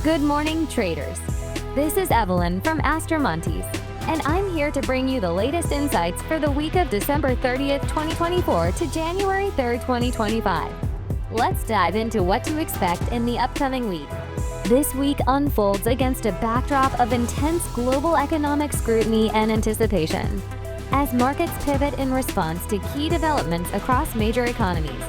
Good morning, traders. This is Evelyn from Astra Montis, and I'm here to bring you the latest insights for the week of December 30th, 2024 to January 3rd, 2025. Let's dive into what to expect in the upcoming week. This week unfolds against a backdrop of intense global economic scrutiny and anticipation, as markets pivot in response to key developments across major economies,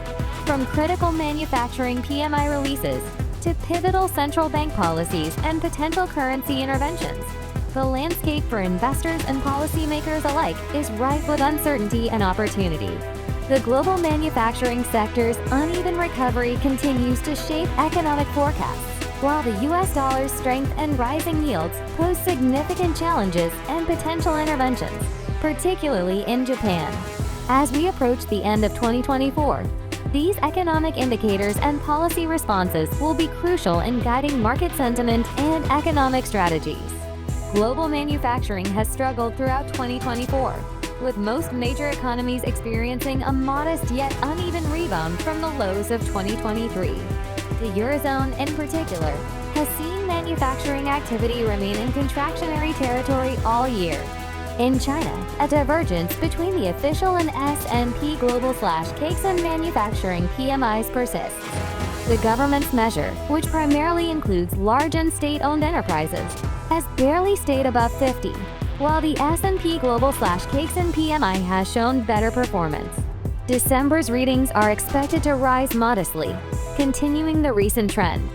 from critical manufacturing PMI releases to pivotal central bank policies and potential currency interventions. The landscape for investors and policymakers alike is rife with uncertainty and opportunity. The global manufacturing sector's uneven recovery continues to shape economic forecasts, while the U.S. dollar's strength and rising yields pose significant challenges and potential interventions, particularly in Japan. As we approach the end of 2024, these economic indicators and policy responses will be crucial in guiding market sentiment and economic strategies. Global manufacturing has struggled throughout 2024, with most major economies experiencing a modest yet uneven rebound from the lows of 2023. The Eurozone, in particular, has seen manufacturing activity remain in contractionary territory all year. In China, a divergence between the official and S&P Global/CAC and manufacturing PMIs persists. The government's measure, which primarily includes large and state-owned enterprises, has barely stayed above 50, while the S&P Global/CAC and PMI has shown better performance. December's readings are expected to rise modestly, continuing the recent trend.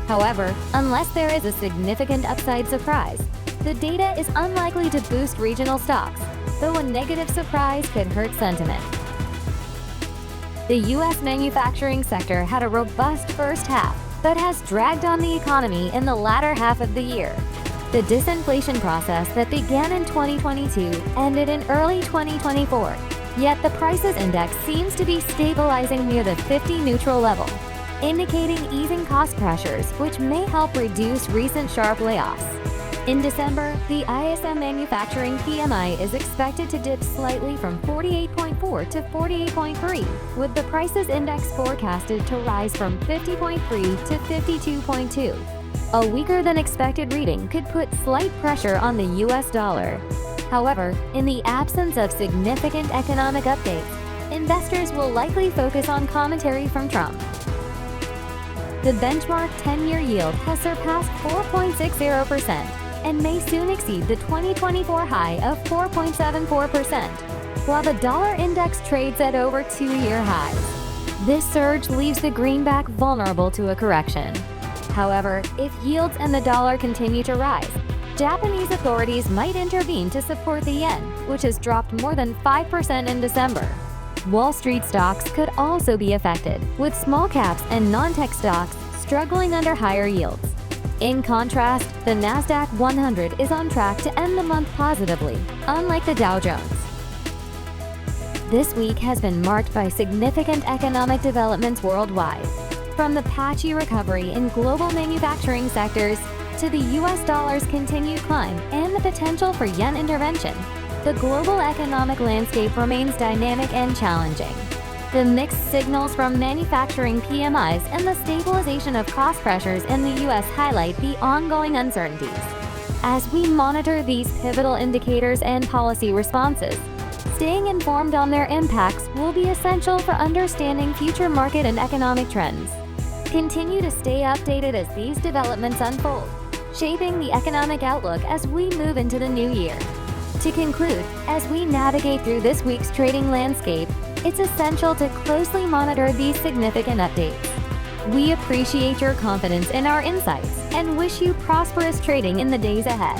However, unless there is a significant upside surprise, the data is unlikely to boost regional stocks, though a negative surprise could hurt sentiment. The U.S. manufacturing sector had a robust first half, but has dragged on the economy in the latter half of the year. The disinflation process that began in 2022 ended in early 2024, yet the prices index seems to be stabilizing near the 50 neutral level, indicating easing cost pressures, which may help reduce recent sharp layoffs. In December, the ISM manufacturing PMI is expected to dip slightly from 48.4 to 48.3, with the prices index forecasted to rise from 50.3 to 52.2. A weaker than expected reading could put slight pressure on the US dollar. However, in the absence of significant economic updates, investors will likely focus on commentary from Trump. The benchmark 10-year yield has surpassed 4.60%. and may soon exceed the 2024 high of 4.74%, while the dollar index trades at over 2-year highs. This surge leaves the greenback vulnerable to a correction. However, if yields and the dollar continue to rise, Japanese authorities might intervene to support the yen, which has dropped more than 5% in December. Wall Street stocks could also be affected, with small caps and non-tech stocks struggling under higher yields. In contrast, the Nasdaq 100 is on track to end the month positively, unlike the Dow Jones. This week has been marked by significant economic developments worldwide, from the patchy recovery in global manufacturing sectors to the US dollar's continued climb and the potential for yen intervention. The global economic landscape remains dynamic and challenging. The mixed signals from manufacturing PMIs and the stabilization of cost pressures in the U.S. highlight the ongoing uncertainties. As we monitor these pivotal indicators and policy responses, staying informed on their impacts will be essential for understanding future market and economic trends. Continue to stay updated as these developments unfold, shaping the economic outlook as we move into the new year. To conclude, as we navigate through this week's trading landscape, it's essential to closely monitor these significant updates. We appreciate your confidence in our insights and wish you prosperous trading in the days ahead.